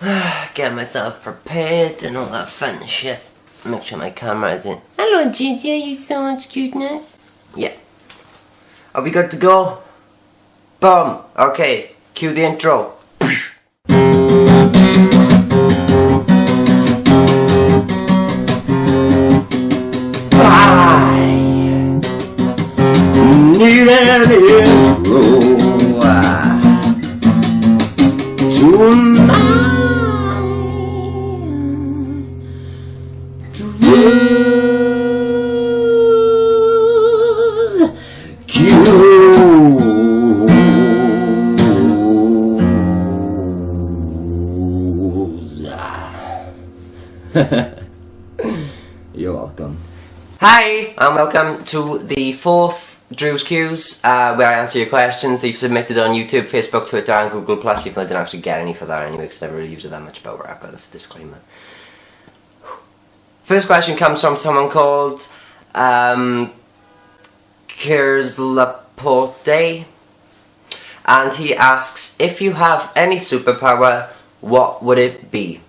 Get myself prepared and all that fun shit. Make sure my camera is in. Hello Gigi, you so much cuteness. Yeah. Are we good to go? Boom. Okay, cue the intro. Need an intro tonight. You're welcome. Hi, and welcome to the fourth Drew's Cues, where I answer your questions that you've submitted on YouTube, Facebook, Twitter, and Google+, even though I didn't actually get any for that anyway, because I never really used it that much about rap, but that's a disclaimer. First question comes from someone called Kers Laporte, and he asks, if you have any superpower, what would it be?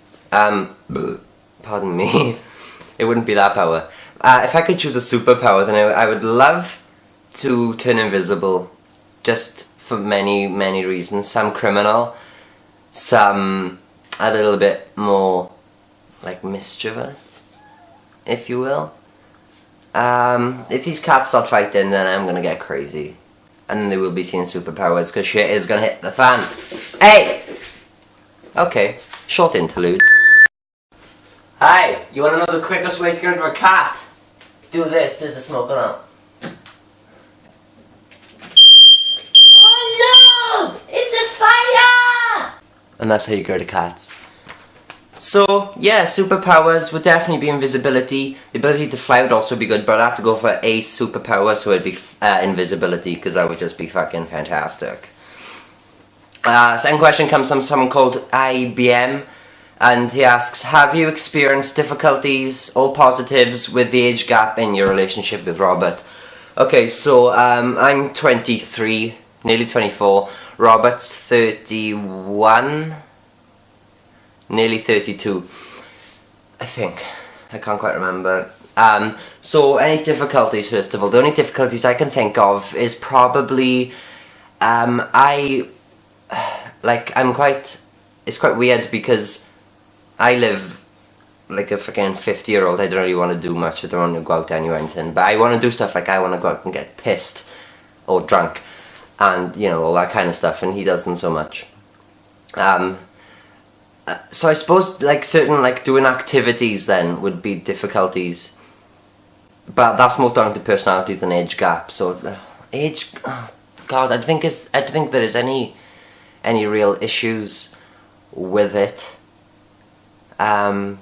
Pardon me, it wouldn't be that power. If I could choose a superpower, then I would love to turn invisible, just for many, many reasons. Some criminal, some a little bit more, like, mischievous, if you will. If these cats start fighting, then I'm gonna get crazy. And then they will be seeing superpowers, because shit is gonna hit the fan. Hey! Okay, short interlude. Hi, you wanna know the quickest way to get rid of a cat? Do this, there's the smoke alarm. Oh no! It's a fire! And that's how you get rid of cats. So, yeah, superpowers would definitely be invisibility. The ability to fly would also be good, but I'd have to go for a superpower, so it'd be invisibility, because that would just be fucking fantastic. Second question comes from someone called IBM. And he asks, have you experienced difficulties or positives with the age gap in your relationship with Robert? Okay, so I'm 23, nearly 24. Robert's 31, nearly 32, I think. I can't quite remember. So any difficulties, first of all? The only difficulties I can think of is probably, it's quite weird because I live like a fucking 50-year-old. I don't really want to do much. I don't want to go out anywhere or anything. But I want to do stuff like I want to go out and get pissed or drunk and, you know, all that kind of stuff. And he doesn't so much. So I suppose like certain like doing activities then would be difficulties. But that's more down to personality than age gap. So age, oh God, I don't think there is any real issues with it. Well,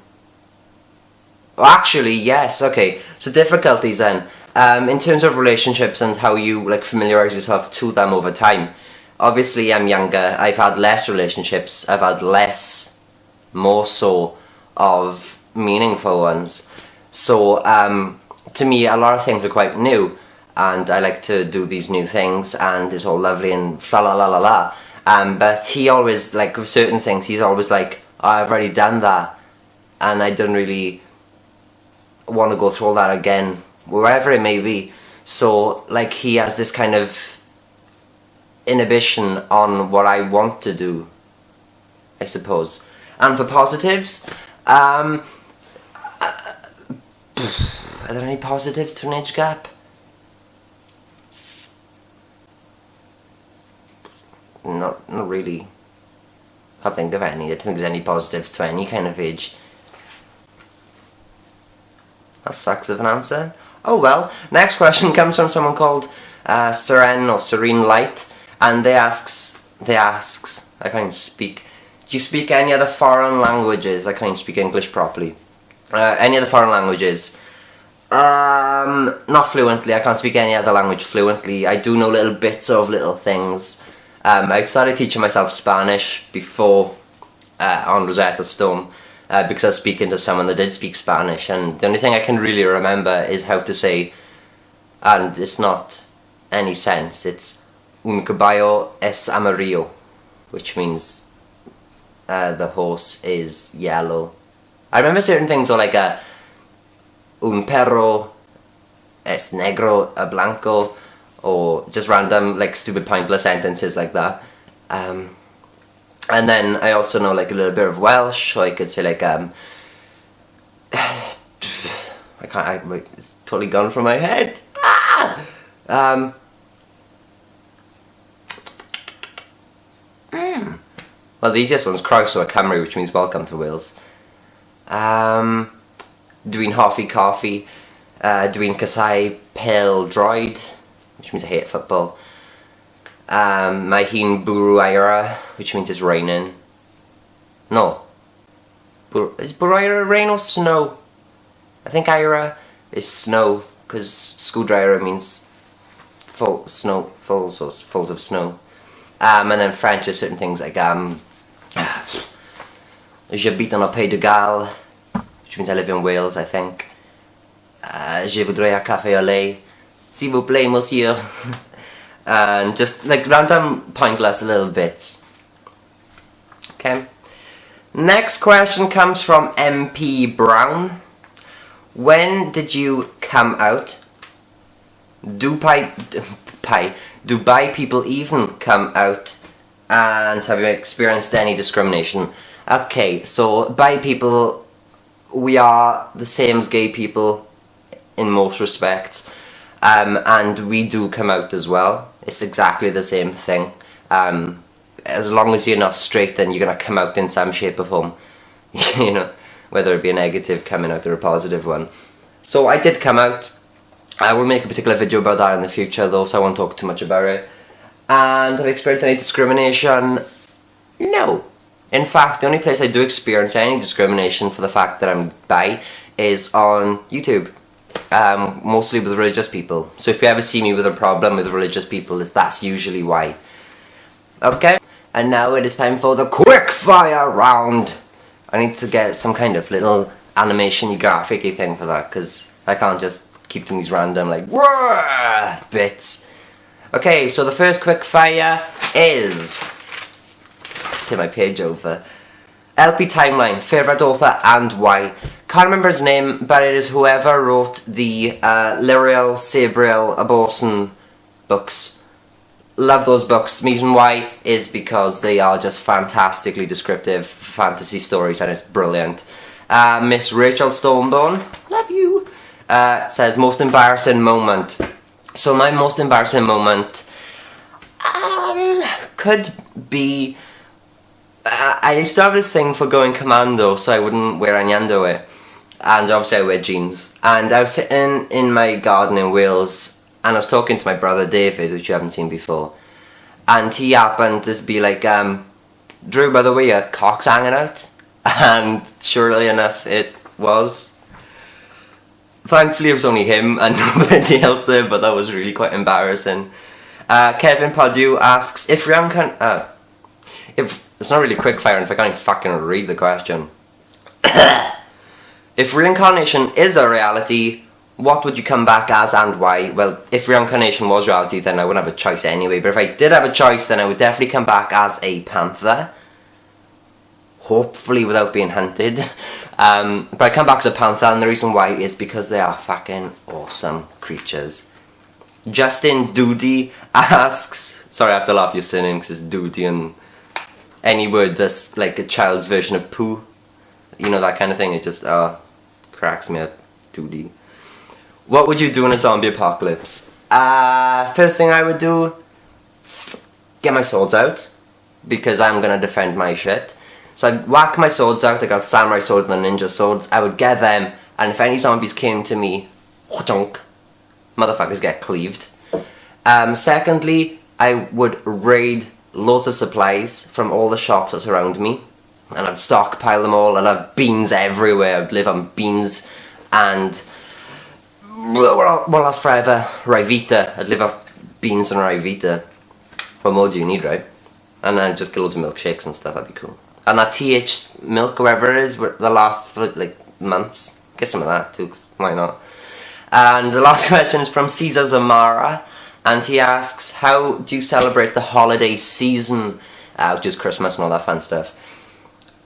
actually, yes, okay. So difficulties then. In terms of relationships and how you like familiarize yourself to them over time. Obviously, I'm younger. I've had less relationships. I've had more so, of meaningful ones. So, to me, a lot of things are quite new. And I like to do these new things. And it's all lovely and fa la la la la. But he always, like, with certain things, he's always like, oh, I've already done that, and I don't really want to go through all that again, wherever it may be. So, like, he has this kind of inhibition on what I want to do, I suppose. And for positives, are there any positives to an age gap? Not really. Can't think of any. I don't think there's any positives to any kind of age. That sucks of an answer. Oh well. Next question comes from someone called Serene Light, and they asks, I can't even speak. Do you speak any other foreign languages? I can't even speak English properly. Any other foreign languages? Not fluently. I can't speak any other language fluently. I do know little bits of little things. I started teaching myself Spanish before on Rosetta Stone because I was speaking to someone that did speak Spanish, and the only thing I can really remember is how to say, and it's not any sense, it's un caballo es amarillo, which means the horse is yellow. I remember certain things, or like un perro es negro a blanco, or just random like stupid pointless sentences like that. And then I also know like a little bit of Welsh, so I could say like it's totally gone from my head. Well, the easiest one's Croeso a Cymru, which means welcome to Wales. Dwi'n hoffi coffee. Dwi'n casau pêl-droed, which means I hate football. Mae hi'n bwrw aira, which means it's raining. No. Is bwrw aira rain or snow? I think aira is snow, because screwdriver means fulls of snow. And then French is certain things like J'habite en Pays de Galles, which means I live in Wales, I think. Je voudrais un café au lait, s'il vous plaît, monsieur. And just like random pointless little bits. Okay. Next question comes from MP Brown. When did you come out? Do bi people even come out? And have you experienced any discrimination? Okay, so bi people, we are the same as gay people in most respects, and we do come out as well. It's exactly the same thing. As long as you're not straight, then you're gonna come out in some shape or form. You know, whether it be a negative coming out or a positive one. So I did come out. I will make a particular video about that in the future though, so I won't talk too much about it. And have I experienced any discrimination? No. In fact, the only place I do experience any discrimination for the fact that I'm bi is on YouTube. Mostly with religious people. So if you ever see me with a problem with religious people, that's usually why. Okay? And now it is time for the quick fire round. I need to get some kind of little animation-y, graphic-y thing for that, because I can't just keep doing these random like bits. Okay, so the first quick fire is, let's hit my page over. LP Timeline, favourite author and why. Can't remember his name, but it is whoever wrote the Lyriel Sabriel Aborson books. Love those books. Reason why is because they are just fantastically descriptive fantasy stories, and it's brilliant. Miss Rachel Stormborn, love you, says most embarrassing moment. So my most embarrassing moment could be I used to have this thing for going commando, so I wouldn't wear any underwear, and obviously I wear jeans. And I was sitting in my garden in Wales, and I was talking to my brother David, which you haven't seen before, and he happened to be like, Drew, by the way, your cock's hanging out. And surely enough it was. Thankfully it was only him and nobody else there, but that was really quite embarrassing. Kevin Pardue asks if it's not really quick fire if I can't even fucking read the question. If reincarnation is a reality, what would you come back as and why? Well, if reincarnation was reality, then I wouldn't have a choice anyway, but if I did have a choice, then I would definitely come back as a panther. Hopefully without being hunted. But I come back as a panther, and the reason why is because they are fucking awesome creatures. Justin Doody asks, sorry I have to laugh your surname because it's Doody, and any word that's like a child's version of poo, you know, that kind of thing, it just cracks me up. Doody. What would you do in a zombie apocalypse? First thing I would do, get my swords out, because I'm gonna defend my shit. So I'd whack my swords out. I got samurai swords and ninja swords. I would get them, and if any zombies came to me, motherfuckers get cleaved. Secondly, I would raid loads of supplies from all the shops that surround me, and I'd stockpile them all. I'd have beans everywhere. I'd live on beans, and will last forever. Rivita. I'd live off beans and Rivita. What more do you need, right? And then just get loads of milkshakes and stuff. That'd be cool. And that TH milk, whatever it is, the last for like months. Get some of that too, 'cause why not? And the last question is from Caesar Zamara, and he asks, how do you celebrate the holiday season, which is Christmas and all that fun stuff?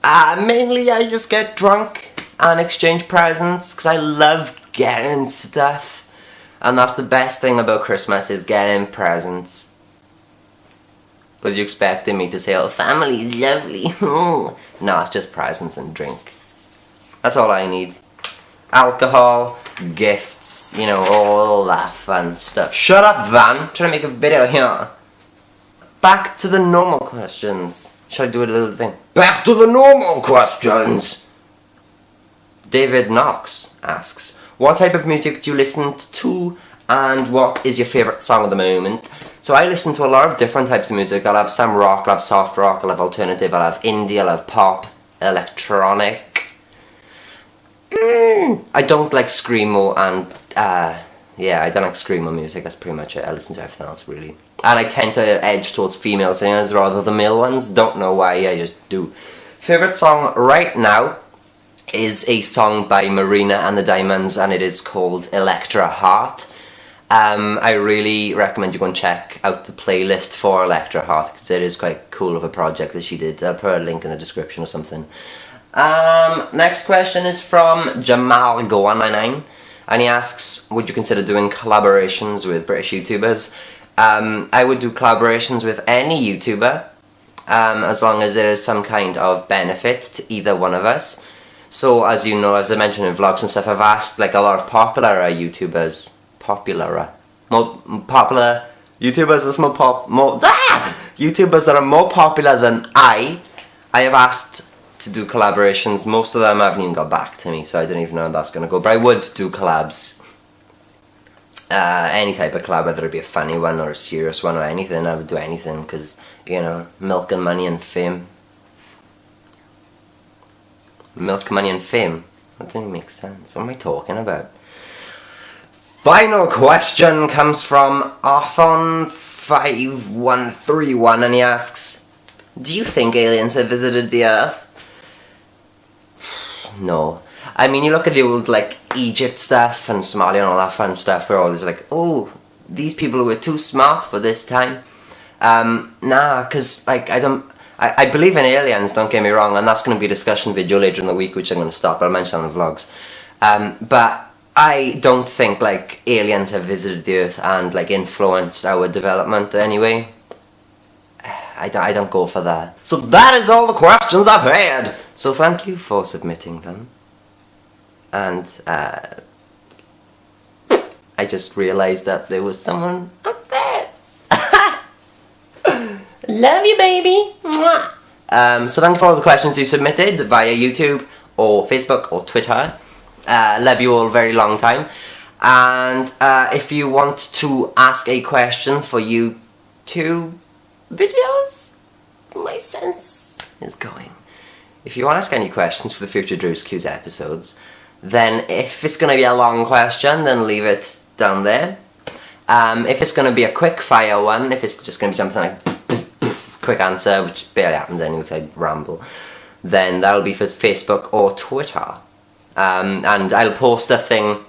Mainly I just get drunk and exchange presents because I love getting stuff. And that's the best thing about Christmas, is getting presents. Was you expecting me to say, oh, family's lovely? No, it's just presents and drink. That's all I need. Alcohol, gifts, you know, all that fun stuff. Shut up, Van. I'm trying to make a video here. Back to the normal questions. Should I do a little thing? Back to the normal questions! David Knox asks, what type of music do you listen to, and what is your favourite song at the moment? So I listen to a lot of different types of music. I'll have some rock, I'll have soft rock, I'll have alternative, I'll have indie, I'll have pop, electronic. I don't like screamo and, yeah, I don't like screamo music, that's pretty much it. I listen to everything else, really. And I tend to edge towards female singers rather than male ones. Don't know why, I just do. Favourite song right now is a song by Marina and the Diamonds, and it is called Electra Heart. I really recommend you go and check out the playlist for Electra Heart, because it is quite cool of a project that she did. I'll put a link in the description or something. Next question is from Jamal199, and he asks, would you consider doing collaborations with British YouTubers? I would do collaborations with any YouTuber, as long as there is some kind of benefit to either one of us. So, as you know, as I mentioned in vlogs and stuff, I've asked like a lot of popular YouTubers, YouTubers that are more popular than I have asked to do collaborations. Most of them haven't even got back to me, so I don't even know how that's going to go, but I would do collabs. Any type of collab, whether it be a funny one or a serious one or anything, I would do anything, because, you know, milk and money and fame. Milk, money and fame. That didn't make sense. What am I talking about? Final question comes from Arthon5131, and he asks, do you think aliens have visited the Earth? No. I mean, you look at the old, like, Egypt stuff and Somalia and all that fun stuff, where all is like, oh, these people were too smart for this time. Nah, because, like, I believe in aliens, don't get me wrong, and that's going to be a discussion video later in the week, which I'm going to stop, but I'll mention on the vlogs. But I don't think, like, aliens have visited the Earth and, like, influenced our development anyway. I don't go for that. So that is all the questions I've had! So thank you for submitting them. And, I just realised that there was someone up there. Love you, baby! Mwah. So thank you for all the questions you submitted via YouTube or Facebook or Twitter. Love you all very long time. And if you want to ask a question for YouTube videos, my sense is going. If you want to ask any questions for the future Drew's Q's episodes, then if it's going to be a long question, then leave it down there. If it's going to be a quick fire one, if it's just going to be something like quick answer, which barely happens anyway because I ramble, then that'll be for Facebook or Twitter. And I'll post a thing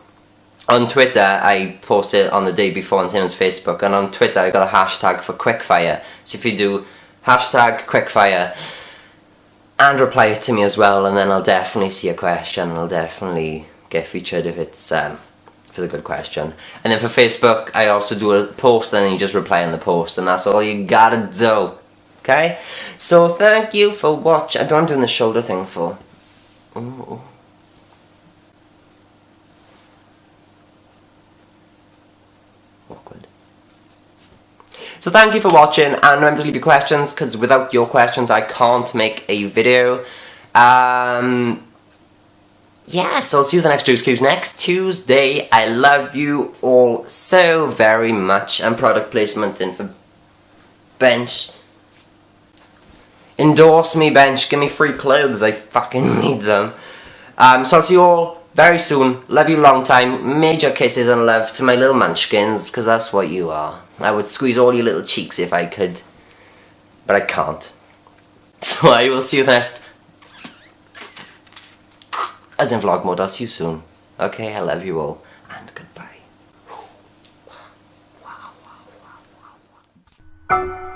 on Twitter. I post it on the day before on Tim's Facebook, and on Twitter I got a hashtag for quickfire. So if you do hashtag quickfire and reply it to me as well, and then I'll definitely see a question and I'll definitely get featured if it's a good question. And then for Facebook I also do a post and then you just reply on the post, and that's all you gotta do. Okay? So thank you for watching. I don't know what I'm doing the shoulder thing for. Ooh. Awkward. So thank you for watching, and remember to leave your questions, because without your questions I can't make a video. Yeah, so I'll see you the next Drew's Q's next Tuesday. I love you all so very much. And product placement in for Bench. Endorse me, Bench. Give me free clothes. I fucking need them. So I'll see you all very soon. Love you long time. Major kisses and love to my little munchkins, because that's what you are. I would squeeze all your little cheeks if I could, but I can't. So I will see you next, as in vlog mode. I'll see you soon. Okay, I love you all, and goodbye.